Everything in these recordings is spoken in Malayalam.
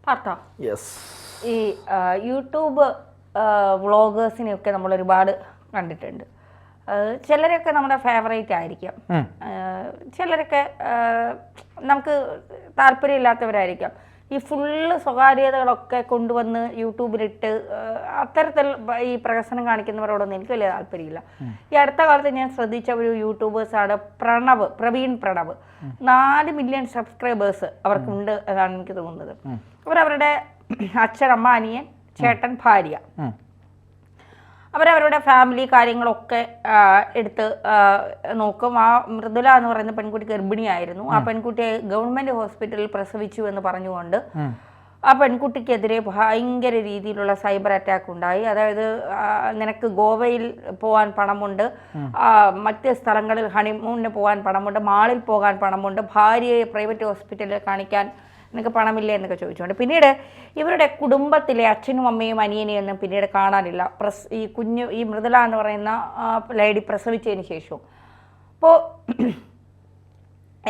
പാർട്ടോ യെസ്. ഈ യൂട്യൂബ് വ്ളോഗേഴ്സിനെയൊക്കെ നമ്മൾ ഒരുപാട് കണ്ടിട്ടുണ്ട്. ചിലരൊക്കെ നമ്മുടെ ഫേവറേറ്റ് ആയിരിക്കാം, ചിലരൊക്കെ നമുക്ക് താല്പര്യമില്ലാത്തവരായിരിക്കാം. ഈ ഫുള്ള് സ്വകാര്യതകളൊക്കെ കൊണ്ടുവന്ന് യൂട്യൂബിലിട്ട് അത്തരത്തിൽ ഈ പ്രകസനം കാണിക്കുന്നവരോടൊന്നും എനിക്ക് വലിയ താല്പര്യമില്ല. ഈ അടുത്ത കാലത്ത് ഞാൻ ശ്രദ്ധിച്ച ഒരു യൂട്യൂബേഴ്സാണ് പ്രവീൺ പ്രണവ്. 4 മില്യൺ സബ്സ്ക്രൈബേഴ്സ് അവർക്കുണ്ട് എന്നാണ് എനിക്ക് തോന്നുന്നത്. അവരവരുടെ അച്ഛൻ, അമ്മ, അനിയൻ, ചേട്ടൻ, ഭാര്യ, അവരവരുടെ ഫാമിലി കാര്യങ്ങളൊക്കെ എടുത്ത് നോക്കും. ആ മൃദുല എന്ന് പറയുന്ന പെൺകുട്ടി ഗർഭിണിയായിരുന്നു. ആ പെൺകുട്ടിയെ ഗവൺമെൻറ് ഹോസ്പിറ്റലിൽ പ്രസവിച്ചു എന്ന് പറഞ്ഞുകൊണ്ട് ആ പെൺകുട്ടിക്കെതിരെ ഭയങ്കര രീതിയിലുള്ള സൈബർ അറ്റാക്ക് ഉണ്ടായി. അതായത് നിനക്ക് ഗോവയിൽ പോകാൻ പണമുണ്ട്, മറ്റ് സ്ഥലങ്ങളിൽ ഹണിമൂണിന് പോകാൻ പണമുണ്ട്, മാളിൽ പോകാൻ പണമുണ്ട്, ഭാര്യയെ പ്രൈവറ്റ് ഹോസ്പിറ്റലിൽ കാണിക്കാൻ നിനക്ക് പണമില്ല എന്നൊക്കെ ചോദിച്ചുകൊണ്ട്. പിന്നീട് ഇവരുടെ കുടുംബത്തിലെ അച്ഛനും അമ്മയും അനിയനെയും ഒന്നും പിന്നീട് കാണാനില്ല. ഈ മൃദുല എന്ന് പറയുന്ന ലേഡി പ്രസവിച്ചതിന് ശേഷവും. അപ്പോൾ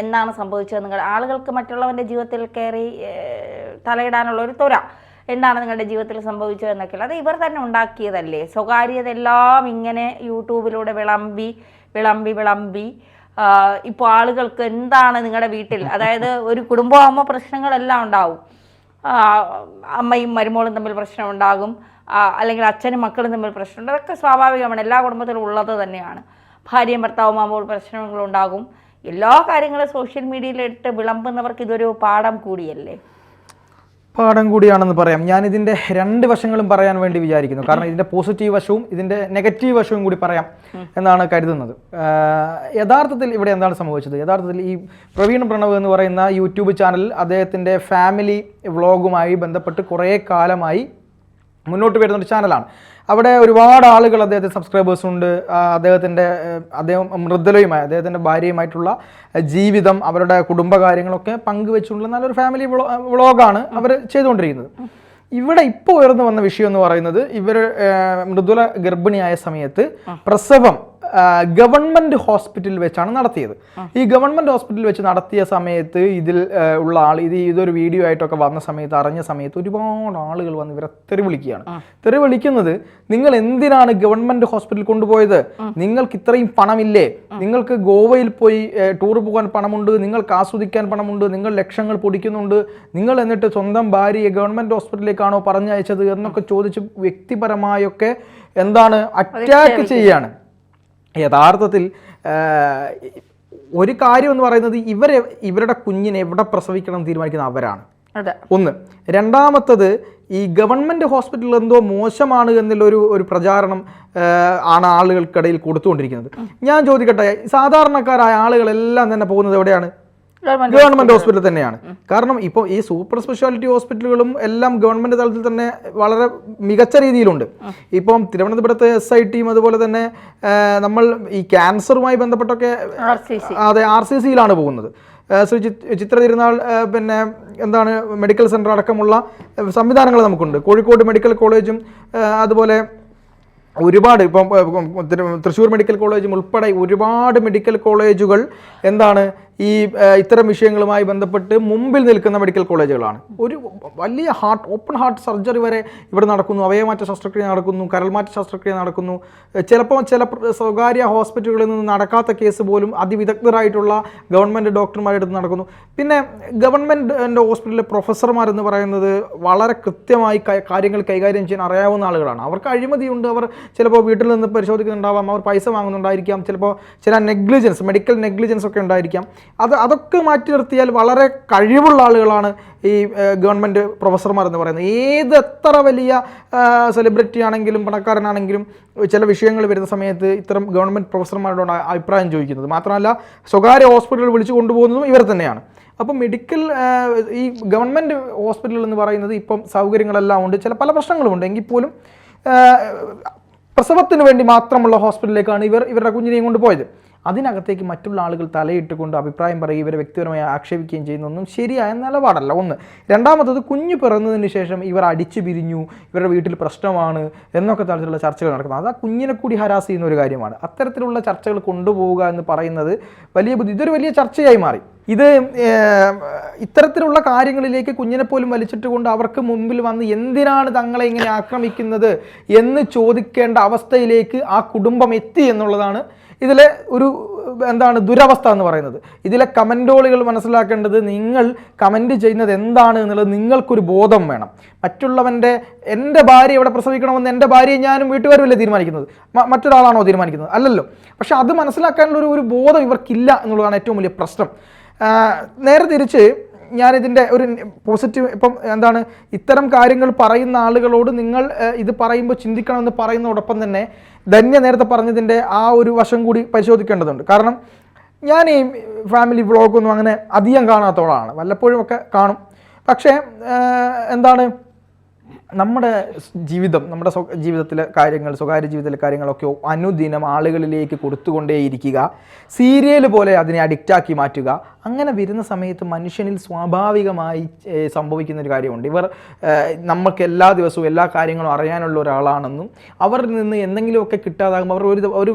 എന്താണ് സംഭവിച്ചത്? ആളുകൾക്ക് മറ്റുള്ളവൻ്റെ ജീവിതത്തിൽ കയറി തലയിടാനുള്ള ഒരു ത്വര. എന്താണ് നിങ്ങളുടെ ജീവിതത്തിൽ സംഭവിച്ചത് എന്നൊക്കെയുള്ള അത് ഇവർ തന്നെ ഉണ്ടാക്കിയതല്ലേ? സ്വകാര്യതെല്ലാം ഇങ്ങനെ യൂട്യൂബിലൂടെ വിളമ്പി ഇപ്പോൾ ആളുകൾക്ക് എന്താണ് നിങ്ങളുടെ വീട്ടിൽ, അതായത് ഒരു കുടുംബമാകുമ്പോൾ പ്രശ്നങ്ങളെല്ലാം ഉണ്ടാവും. അമ്മയും മരുമോളും തമ്മിൽ പ്രശ്നം ഉണ്ടാകും, അല്ലെങ്കിൽ അച്ഛനും മക്കളും തമ്മിൽ പ്രശ്നമുണ്ട്. അതൊക്കെ സ്വാഭാവികമാണ്, എല്ലാ കുടുംബത്തിലും ഉള്ളത് തന്നെയാണ്. ഭാര്യയും ഭർത്താവുമാകുമ്പോൾ പ്രശ്നങ്ങളുണ്ടാകും. എല്ലാ കാര്യങ്ങളും സോഷ്യൽ മീഡിയയിലിട്ട് വിളമ്പുന്നവർക്ക് ഇതൊരു പാഠം കൂടിയല്ലേ? പാഠം കൂടിയാണെന്ന് പറയാം. ഞാനിതിൻ്റെ 2 വശങ്ങളും പറയാൻ വേണ്ടി വിചാരിക്കുന്നു. കാരണം ഇതിൻ്റെ പോസിറ്റീവ് വശവും ഇതിൻ്റെ നെഗറ്റീവ് വശവും കൂടി പറയാം എന്നാണ് കരുതുന്നത്. യഥാർത്ഥത്തിൽ ഇവിടെ എന്താണ് സംഭവിച്ചത്? യഥാർത്ഥത്തിൽ ഈ പ്രവീൺ പ്രണവ് എന്ന് പറയുന്ന യൂട്യൂബ് ചാനൽ അദ്ദേഹത്തിൻ്റെ ഫാമിലി വ്ളോഗുമായി ബന്ധപ്പെട്ട് കുറേ കാലമായി മുന്നോട്ട് വരുന്നൊരു ചാനലാണ്. അവിടെ ഒരുപാട് ആളുകൾ അദ്ദേഹത്തിന് സബ്സ്ക്രൈബേഴ്സ് ഉണ്ട്. അദ്ദേഹം മൃദുലയുമായി, അദ്ദേഹത്തിൻ്റെ ഭാര്യയുമായിട്ടുള്ള ജീവിതം, അവരുടെ കുടുംബകാര്യങ്ങളൊക്കെ പങ്കുവെച്ചുള്ള നല്ലൊരു ഫാമിലി വ്ളോഗാണ് അവർ ചെയ്തുകൊണ്ടിരിക്കുന്നത്. ഇവിടെ ഇപ്പോൾ ഉയർന്നു വന്ന വിഷയം എന്ന് പറയുന്നത് മൃദുല ഗർഭിണിയായ സമയത്ത് പ്രസവം ഗവൺമെൻറ് ഹോസ്പിറ്റലിൽ വെച്ചാണ് നടത്തിയത്. ഈ ഗവൺമെൻറ് ഹോസ്പിറ്റലിൽ വെച്ച് നടത്തിയ സമയത്ത് ഇതിൽ ഉള്ള ഇതൊരു വീഡിയോ ആയിട്ടൊക്കെ വന്ന സമയത്ത്, അറിഞ്ഞ സമയത്ത് ഒരുപാട് ആളുകൾ വന്ന് ഇവരെ തെറിവിളിക്കുകയാണ്. തെറിവിളിക്കുന്നത്, നിങ്ങൾ എന്തിനാണ് ഗവൺമെൻറ് ഹോസ്പിറ്റലിൽ കൊണ്ടുപോയത്? നിങ്ങൾക്ക് ഇത്രയും പണമില്ലേ? നിങ്ങൾക്ക് ഗോവയിൽ പോയി ടൂർ പോകാൻ പണമുണ്ട്, നിങ്ങൾക്ക് ആസ്വദിക്കാൻ പണമുണ്ട്, നിങ്ങൾ ലക്ഷങ്ങൾ പൊടിക്കുന്നുണ്ട്, നിങ്ങൾ എന്നിട്ട് സ്വന്തം ഭാര്യയെ ഗവൺമെൻറ് ഹോസ്പിറ്റലിലേക്കാണോ പറഞ്ഞയച്ചത് എന്നൊക്കെ ചോദിച്ച് വ്യക്തിപരമായൊക്കെ എന്താണ് അറ്റാക്ക് ചെയ്യാണ്. യഥാർത്ഥത്തിൽ ഒരു കാര്യം എന്ന് പറയുന്നത് ഇവരുടെ കുഞ്ഞിനെ എവിടെ പ്രസവിക്കണം തീരുമാനിക്കുന്ന അവരാണ്. ഒന്ന്. രണ്ടാമത്തത്, ഈ ഗവൺമെൻറ് ഹോസ്പിറ്റൽ എന്തോ മോശമാണ് എന്നുള്ള ഒരു പ്രചാരണം ആണ് ആളുകൾക്കിടയിൽ കൊടുത്തുകൊണ്ടിരിക്കുന്നത്. ഞാൻ ചോദിക്കട്ടെ, സാധാരണക്കാരായ ആളുകളെല്ലാം തന്നെ പോകുന്നത് എവിടെയാണ്? ഗവൺമെൻറ് ഹോസ്പിറ്റൽ തന്നെയാണ്. കാരണം ഇപ്പോൾ ഈ സൂപ്പർ സ്പെഷ്യാലിറ്റി ഹോസ്പിറ്റലുകളും എല്ലാം ഗവൺമെൻറ് തലത്തിൽ തന്നെ വളരെ മികച്ച രീതിയിലുണ്ട്. ഇപ്പം തിരുവനന്തപുരത്ത് SIT അതുപോലെ തന്നെ നമ്മൾ ഈ ക്യാൻസറുമായി ബന്ധപ്പെട്ടൊക്കെ അതെ RCCയിലാണ് പോകുന്നത്. ശ്രീ ചിത്ര തിരുനാൾ പിന്നെ എന്താണ് മെഡിക്കൽ സെൻ്റർ അടക്കമുള്ള സംവിധാനങ്ങൾ നമുക്കുണ്ട്. കോഴിക്കോട് മെഡിക്കൽ കോളേജും അതുപോലെ ഒരുപാട് ഇപ്പം തൃശ്ശൂർ മെഡിക്കൽ കോളേജും ഉൾപ്പെടെ ഒരുപാട് മെഡിക്കൽ കോളേജുകൾ എന്താണ് ഈ ഇത്തരം വിഷയങ്ങളുമായി ബന്ധപ്പെട്ട് മുമ്പിൽ നിൽക്കുന്ന മെഡിക്കൽ കോളേജുകളാണ്. ഒരു വലിയ ഓപ്പൺ ഹാർട്ട് സർജറി വരെ ഇവിടെ നടക്കുന്നു, അവയവമാറ്റ ശസ്ത്രക്രിയ നടക്കുന്നു, കരൾമാറ്റ ശസ്ത്രക്രിയ നടക്കുന്നു. ചിലപ്പോൾ ചില സ്വകാര്യ ഹോസ്പിറ്റലുകളിൽ നിന്ന് നടക്കാത്ത കേസ് പോലും അതിവിദഗ്ധരായിട്ടുള്ള ഗവൺമെൻറ് ഡോക്ടർമാരുടെ അടുത്ത് നടക്കുന്നു. പിന്നെ ഗവൺമെൻറ് ഹോസ്പിറ്റലിലെ പ്രൊഫസർമാരെന്ന് പറയുന്നത് വളരെ കൃത്യമായി കാര്യങ്ങൾ കൈകാര്യം ചെയ്യാൻ അറിയാവുന്ന ആളുകളാണ്. അവർക്ക് അഴിമതിയുണ്ട്, അവർ ചിലപ്പോൾ വീട്ടിൽ നിന്ന് പരിശോധിക്കുന്നുണ്ടാവാം, അവർ പൈസ വാങ്ങുന്നുണ്ടായിരിക്കാം, ചിലപ്പോൾ ചില മെഡിക്കൽ നെഗ്ലിജൻസ് ഒക്കെ ഉണ്ടായിരിക്കാം. അതൊക്കെ മാറ്റി നിർത്തിയാൽ വളരെ കഴിവുള്ള ആളുകളാണ് ഈ ഗവൺമെൻറ് പ്രൊഫസർമാർ എന്ന് പറയുന്നത്. എത്ര വലിയ സെലിബ്രിറ്റി ആണെങ്കിലും പണക്കാരനാണെങ്കിലും ചില വിഷയങ്ങൾ വരുന്ന സമയത്ത് ഇത്തരം ഗവൺമെൻറ് പ്രൊഫസർമാരോട് അഭിപ്രായം ചോദിക്കുന്നത്. മാത്രമല്ല സ്വകാര്യ ഹോസ്പിറ്റലുകൾ വിളിച്ചു കൊണ്ടുപോകുന്നതും ഇവർ തന്നെയാണ്. അപ്പം ഈ ഗവൺമെൻറ് ഹോസ്പിറ്റൽ എന്ന് പറയുന്നത് ഇപ്പം സൗകര്യങ്ങളെല്ലാം ഉണ്ട്, പല പ്രശ്നങ്ങളുമുണ്ട്. എങ്കിൽ പോലും പ്രസവത്തിന് വേണ്ടി മാത്രമുള്ള ഹോസ്പിറ്റലിലേക്കാണ് ഇവരുടെ കുഞ്ഞിനെയും കൊണ്ട് പോയത്. അതിനകത്തേക്ക് മറ്റുള്ള ആളുകൾ തലയിട്ടുകൊണ്ട് അഭിപ്രായം പറയുകയും ഇവരെ വ്യക്തിപരമായി ആക്ഷേപിക്കുകയും ചെയ്യുന്നതൊന്നും ശരിയായ നിലപാടല്ല. ഒന്ന്. രണ്ടാമത്തത്, കുഞ്ഞ് പിറന്നതിന് ശേഷം ഇവർ അടിച്ചു പിരിഞ്ഞു, ഇവരുടെ വീട്ടിൽ പ്രശ്നമാണ് എന്നൊക്കെ തരത്തിലുള്ള ചർച്ചകൾ നടക്കുന്നത്. അത് ആ കുഞ്ഞിനെ കൂടി ഹരാസ് ചെയ്യുന്ന ഒരു കാര്യമാണ്. അത്തരത്തിലുള്ള ചർച്ചകൾ കൊണ്ടുപോവുക എന്ന് പറയുന്നത് ഇതൊരു വലിയ ചർച്ചയായി മാറി. ഇത് ഇത്തരത്തിലുള്ള കാര്യങ്ങളിലേക്ക് കുഞ്ഞിനെ പോലും വലിച്ചിട്ട് കൊണ്ട് അവർക്ക് മുമ്പിൽ വന്ന് എന്തിനാണ് തങ്ങളെ ഇങ്ങനെ ആക്രമിക്കുന്നത് എന്ന് ചോദിക്കേണ്ട അവസ്ഥയിലേക്ക് ആ കുടുംബം എത്തി എന്നുള്ളതാണ് ഇതിലെ ഒരു ദുരവസ്ഥ എന്ന് പറയുന്നത്. ഇതിലെ കമൻറ്റോളുകൾ മനസ്സിലാക്കേണ്ടത്, നിങ്ങൾ കമൻറ്റ് ചെയ്യുന്നത് എന്താണ് എന്നുള്ളത് നിങ്ങൾക്കൊരു ബോധം വേണം. മറ്റുള്ളവൻ്റെ എൻ്റെ ഭാര്യ എവിടെ പ്രസവിക്കണമെന്ന് എൻ്റെ ഭാര്യയെ ഞാനും വീട്ടുകാരുമല്ലേ തീരുമാനിക്കുന്നത്, മറ്റൊരാളാണോ തീരുമാനിക്കുന്നത്? അല്ലല്ലോ. പക്ഷെ അത് മനസ്സിലാക്കാനുള്ള ഒരു ബോധം ഇവർക്കില്ല എന്നുള്ളതാണ് ഏറ്റവും വലിയ പ്രശ്നം. നേരെ തിരിച്ച് ഞാനിതിൻ്റെ ഒരു പോസിറ്റീവ്, ഇപ്പം ഇത്തരം കാര്യങ്ങൾ പറയുന്ന ആളുകളോട് നിങ്ങൾ ഇത് പറയുമ്പോൾ ചിന്തിക്കണമെന്ന് പറയുന്നതോടൊപ്പം തന്നെ ധന്യ നേരത്തെ പറഞ്ഞതിൻ്റെ ആ ഒരു വശം കൂടി പരിശോധിക്കേണ്ടതുണ്ട്. കാരണം ഞാൻ ഈ ഫാമിലി വ്ളോഗൊന്നും അങ്ങനെ അധികം കാണാത്തോളാണ്, വല്ലപ്പോഴും ഒക്കെ കാണും. പക്ഷേ നമ്മുടെ ജീവിതം, നമ്മുടെ ജീവിതത്തിലെ കാര്യങ്ങൾ, സ്വകാര്യ ജീവിതത്തിലെ കാര്യങ്ങളൊക്കെ അനുദിനം ആളുകളിലേക്ക് കൊടുത്തുകൊണ്ടേയിരിക്കുക, സീരിയൽ പോലെ അതിനെ അഡിക്റ്റാക്കി മാറ്റുക. അങ്ങനെ വരുന്ന സമയത്ത് മനുഷ്യനിൽ സ്വാഭാവികമായി സംഭവിക്കുന്ന ഒരു കാര്യമുണ്ട്. ഇവർ നമുക്ക് എല്ലാ ദിവസവും എല്ലാ കാര്യങ്ങളും അറിയാനുള്ള ഒരാളാണെന്നും അവരിൽ നിന്ന് എന്തെങ്കിലുമൊക്കെ കിട്ടാതാകുമ്പോൾ അവർ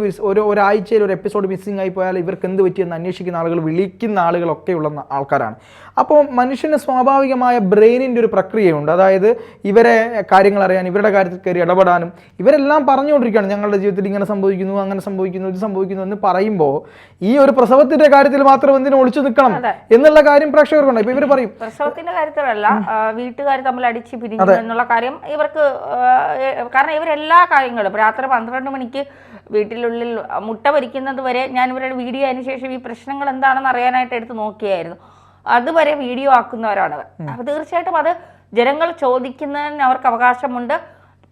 ഒരാഴ്ചയിൽ ഒരു എപ്പിസോഡ് മിസ്സിംഗ് ആയി പോയാൽ ഇവർക്ക് എന്ത് പറ്റിയെന്ന് അന്വേഷിക്കുന്ന ആളുകൾ, വിളിക്കുന്ന ആളുകളൊക്കെയുള്ള ആൾക്കാരാണ്. അപ്പോൾ മനുഷ്യന് സ്വാഭാവികമായ ബ്രെയിനിൻ്റെ ഒരു പ്രക്രിയയുണ്ട്. അതായത് ഇവരെ കാര്യങ്ങൾ അറിയാൻ, ഇവരുടെ കാര്യത്തിൽ കയറി ഇടപെടാനും, ഇവരെല്ലാം പറഞ്ഞുകൊണ്ടിരിക്കുകയാണ് ഞങ്ങളുടെ ജീവിതത്തിൽ ഇങ്ങനെ സംഭവിക്കുന്നു, അങ്ങനെ സംഭവിക്കുന്നു, ഇത് സംഭവിക്കുന്നു എന്ന് പറയുമ്പോൾ ഈ ഒരു പ്രസവത്തിൻ്റെ കാര്യത്തിൽ മാത്രം എന്തിനും ഒളിച്ചു നിൽക്കണം എന്നുള്ള കാര്യം പ്രേക്ഷകർക്കുണ്ട്. ഇപ്പൊ ഇവർ പറയും പ്രസവത്തിന്റെ കാര്യത്തിലല്ല, വീട്ടുകാർ തമ്മിൽ അടിച്ച് പിരിഞ്ഞു എന്നുള്ള കാര്യം ഇവർക്ക്, കാരണം ഇവരെല്ലാ കാര്യങ്ങളും രാത്രി 12 മണിക്ക് വീട്ടിലുള്ളിൽ മുട്ട പൊരിക്കുന്നത് വരെ ഞാൻ ഇവരുടെ വീഡിയോ അതിന് ശേഷം ഈ പ്രശ്നങ്ങൾ എന്താണെന്ന് അറിയാനായിട്ട് എടുത്ത് നോക്കിയായിരുന്നു. അതുവരെ വീഡിയോ ആക്കുന്നവരാണ്. അപ്പൊ തീർച്ചയായിട്ടും അത് ജനങ്ങൾ ചോദിക്കുന്നതിന് അവർക്ക് അവകാശമുണ്ട്.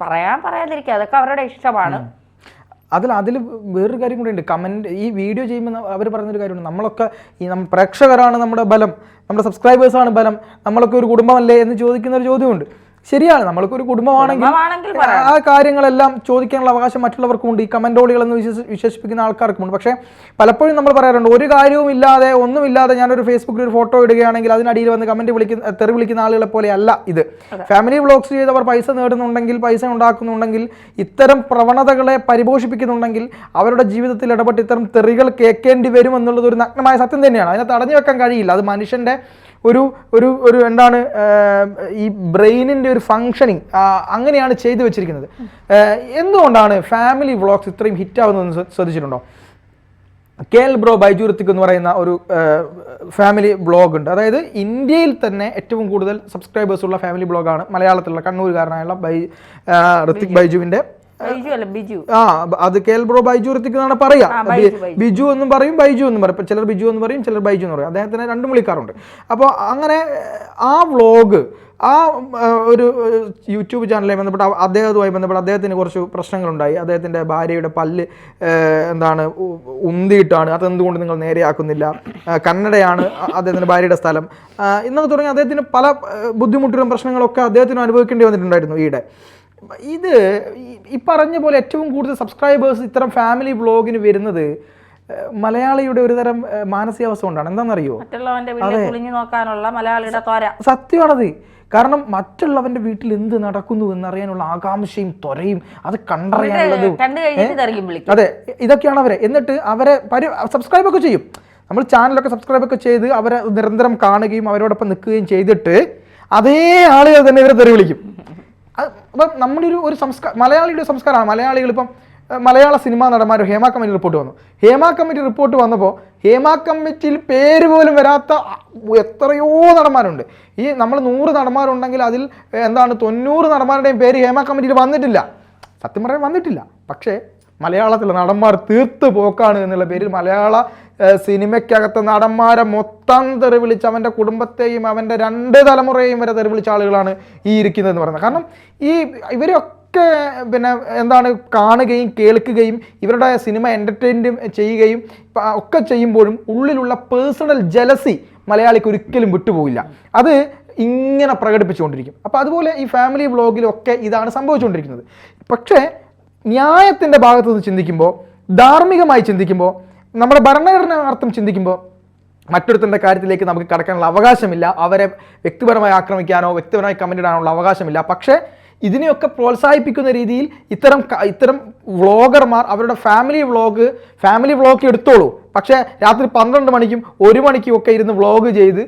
പറയാതിരിക്കുക, അതൊക്കെ അവരുടെ ഇഷ്ടമാണ്. അതിൽ വേറൊരു കാര്യം കൂടി ഉണ്ട്. കമൻറ്റ് ഈ വീഡിയോ ചെയ്യുമ്പോൾ അവർ പറഞ്ഞൊരു കാര്യമുണ്ട്, നമ്മളൊക്കെ പ്രേക്ഷകരാണ് നമ്മുടെ ബലം, നമ്മുടെ സബ്സ്ക്രൈബേഴ്സാണ് ബലം, നമ്മളൊക്കെ ഒരു കുടുംബമല്ലേ എന്ന് ചോദിക്കുന്ന ഒരു ചോദ്യമുണ്ട്. ശരിയാണ്, നമ്മൾക്കൊരു കുടുംബമാണെങ്കിൽ ആ കാര്യങ്ങളെല്ലാം ചോദിക്കാനുള്ള അവകാശം മറ്റുള്ളവർക്കുമുണ്ട്, ഈ കമൻറ്റോളികളെന്ന് വിശേഷിപ്പിക്കുന്ന ആൾക്കാർക്കുമുണ്ട്. പക്ഷേ പലപ്പോഴും നമ്മൾ പറയാറുണ്ട്, ഒരു കാര്യവും ഇല്ലാതെ ഒന്നുമില്ലാതെ ഞാനൊരു ഫേസ്ബുക്കിൽ ഒരു ഫോട്ടോ ഇടുകയാണെങ്കിൽ അതിനടിയിൽ വന്ന് തെറി വിളിക്കുന്ന ആളുകളെ പോലെ അല്ല ഇത്. ഫാമിലി വ്ളോഗ്സ് ചെയ്തവർ പൈസ നേടുന്നുണ്ടെങ്കിൽ, പൈസ ഉണ്ടാക്കുന്നുണ്ടെങ്കിൽ, ഇത്തരം പ്രവണതകളെ പരിപോഷിപ്പിക്കുന്നുണ്ടെങ്കിൽ അവരുടെ ജീവിതത്തിൽ ഇടപെട്ട് ഇത്തരം തെറികൾ കേൾക്കേണ്ടി വരും എന്നുള്ളത് ഒരു നഗ്നമായ സത്യം തന്നെയാണ്. അതിനെ തടഞ്ഞു വെക്കാൻ കഴിയില്ല. അത് മനുഷ്യൻ്റെ ഒരു ഈ ബ്രെയിനിൻ്റെ ഒരു ഫങ്ഷനിങ് അങ്ങനെയാണ് ചെയ്തു വെച്ചിരിക്കുന്നത്. എന്തുകൊണ്ടാണ് ഫാമിലി വ്ളോഗ്സ് ഇത്രയും ഹിറ്റാവുന്നതെന്ന് ശ്രദ്ധിച്ചിട്ടുണ്ടോ? കേൽ ബ്രോ ബൈജു എന്ന് പറയുന്ന ഒരു ഫാമിലി ബ്ലോഗ് ഉണ്ട്. അതായത് ഇന്ത്യയിൽ തന്നെ ഏറ്റവും കൂടുതൽ സബ്സ്ക്രൈബേഴ്സ് ഉള്ള ഫാമിലി ബ്ലോഗാണ് മലയാളത്തിലുള്ള കണ്ണൂരുകാരനായുള്ള ഋത്തിക് ബൈജുവിൻ്റെ അത് കേൽ ബ്രോ ബൈജു ഋത്തിക് എന്നാണ് പറയാ. ബിജു എന്നും പറയും, ബൈജു എന്നും പറയും. ചിലർ ബിജു എന്ന് പറയും, ചിലർ ബൈജു എന്ന് പറയും. അദ്ദേഹത്തിനെ രണ്ടും വിളിക്കാറുണ്ട്. അപ്പോൾ അങ്ങനെ ആ വ്ളോഗ്, ആ ഒരു യൂട്യൂബ് ചാനലുമായി ബന്ധപ്പെട്ട് അദ്ദേഹവുമായി ബന്ധപ്പെട്ട് അദ്ദേഹത്തിന് കുറച്ച് പ്രശ്നങ്ങളുണ്ടായി. അദ്ദേഹത്തിൻ്റെ ഭാര്യയുടെ പല്ല് ഉന്തിയിട്ടാണ്, അതെന്തുകൊണ്ട് നിങ്ങൾ നേരെയാക്കുന്നില്ല, കന്നഡയാണ് അദ്ദേഹത്തിൻ്റെ ഭാര്യയുടെ സ്ഥലം എന്നൊക്കെ തുടങ്ങി അദ്ദേഹത്തിന് പല ബുദ്ധിമുട്ടുകളും പ്രശ്നങ്ങളൊക്കെ അദ്ദേഹത്തിന് അനുഭവിക്കേണ്ടി വന്നിട്ടുണ്ടായിരുന്നു ഈയിടെ. ഇത് ഈ പറഞ്ഞ പോലെ ഏറ്റവും കൂടുതൽ സബ്സ്ക്രൈബേഴ്സ് ഇത്തരം ഫാമിലി വ്ളോഗിന് വരുന്നത് മലയാളിയുടെ ഒരു തരം മാനസികാവസ്ഥ കൊണ്ടാണ്. എന്താണെന്നറിയോ? സത്യമാണത്. കാരണം മറ്റുള്ളവന്റെ വീട്ടിൽ എന്ത് നടക്കുന്നു എന്നറിയാനുള്ള ആകാംക്ഷയും ത്വരയും അത് കണ്ടറിയാനുള്ളതും അതെ, ഇതൊക്കെയാണ് അവരെ. എന്നിട്ട് അവരെ സബ്സ്ക്രൈബൊക്കെ ചെയ്യും. നമ്മൾ ചാനലൊക്കെ സബ്സ്ക്രൈബൊക്കെ ചെയ്ത് അവരെ നിരന്തരം കാണുകയും അവരോടൊപ്പം നിൽക്കുകയും ചെയ്തിട്ട് അതേ ആളുകൾ തന്നെ ഇവരെ തെറി വിളിക്കും. അപ്പം നമ്മുടെ ഒരു മലയാളിയുടെ സംസ്കാരമാണ്. മലയാളികൾ ഇപ്പം മലയാള സിനിമാ നടന്മാർ ഹേമ കമ്മിറ്റി റിപ്പോർട്ട് വന്നു. ഹേമ കമ്മിറ്റി റിപ്പോർട്ട് വന്നപ്പോൾ ഹേമ കമ്മിറ്റിയിൽ പേര് പോലും വരാത്ത എത്രയോ നടന്മാരുണ്ട്. ഈ നമ്മൾ 100 നടന്മാരുണ്ടെങ്കിൽ അതിൽ 90 നടന്മാരുടെയും പേര് ഹേമ കമ്മിറ്റിയിൽ വന്നിട്ടില്ല. സത്യം പറയാൻ വന്നിട്ടില്ല. പക്ഷേ മലയാളത്തിലെ നടന്മാർ തീർത്ത് പോക്കാണ് എന്നുള്ള പേരിൽ മലയാള സിനിമയ്ക്കകത്ത് നടന്മാരെ മൊത്തം തെറി വിളിച്ച് അവൻ്റെ കുടുംബത്തെയും അവൻ്റെ 2 തലമുറയെയും വരെ തെറി വിളിച്ച ആളുകളാണ് ഈ ഇരിക്കുന്നതെന്ന് പറയുന്നത്. കാരണം ഇവരൊക്കെ കാണുകയും കേൾക്കുകയും ഇവരുടെ സിനിമ എൻ്റർടൈൻമെൻറ്റ് ചെയ്യുകയും ഒക്കെ ചെയ്യുമ്പോഴും ഉള്ളിലുള്ള പേഴ്സണൽ ജലസി മലയാളിക്ക് ഒരിക്കലും വിട്ടുപോകില്ല. അത് ഇങ്ങനെ പ്രകടിപ്പിച്ചുകൊണ്ടിരിക്കും. അപ്പോൾ അതുപോലെ ഈ ഫാമിലി വ്ളോഗിലൊക്കെ ഇതാണ് സംഭവിച്ചുകൊണ്ടിരിക്കുന്നത്. പക്ഷേ ന്യായത്തിൻ്റെ ഭാഗത്തു നിന്ന് ചിന്തിക്കുമ്പോൾ, ധാർമ്മികമായി ചിന്തിക്കുമ്പോൾ നമ്മുടെ ഭരണഘടന അർത്ഥം ചിന്തിക്കുമ്പോൾ മറ്റൊരുത്തൻ്റെ കാര്യത്തിലേക്ക് നമുക്ക് കടക്കാനുള്ള അവകാശമില്ല, അവരെ വ്യക്തിപരമായി ആക്രമിക്കാനോ വ്യക്തിപരമായി കമൻ്റ് ഇടാനുള്ള അവകാശമില്ല. പക്ഷേ ഇതിനെയൊക്കെ പ്രോത്സാഹിപ്പിക്കുന്ന രീതിയിൽ ഇത്തരം വ്ളോഗർമാർ അവരുടെ ഫാമിലി വ്ളോഗ് എടുത്തോളൂ, പക്ഷേ രാത്രി 12 മണിക്കും 1 മണിക്കും ഒക്കെ ഇരുന്ന് വ്ളോഗ് ചെയ്ത്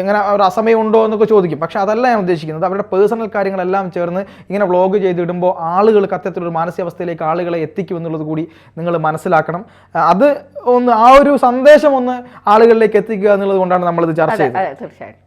ഇങ്ങനെ ഒരു അസമയം ഉണ്ടോ എന്നൊക്കെ ചോദിക്കും. പക്ഷേ അതല്ല ഞാൻ ഉദ്ദേശിക്കുന്നത്. അവരുടെ പേഴ്സണൽ കാര്യങ്ങളെല്ലാം ചേർന്ന് ഇങ്ങനെ വ്ളോഗ് ചെയ്തിടുമ്പോൾ ആളുകൾക്ക് അത്തരത്തിലൊരു മാനസികാവസ്ഥയിലേക്ക് ആളുകളെ എത്തിക്കും എന്നുള്ളത് കൂടി നിങ്ങൾ മനസ്സിലാക്കണം. അത് ആ ഒരു സന്ദേശം ഒന്ന് ആളുകളിലേക്ക് എത്തിക്കുക എന്നുള്ളത് കൊണ്ടാണ് നമ്മളിത് ചർച്ച ചെയ്തത്. തീർച്ചയായും.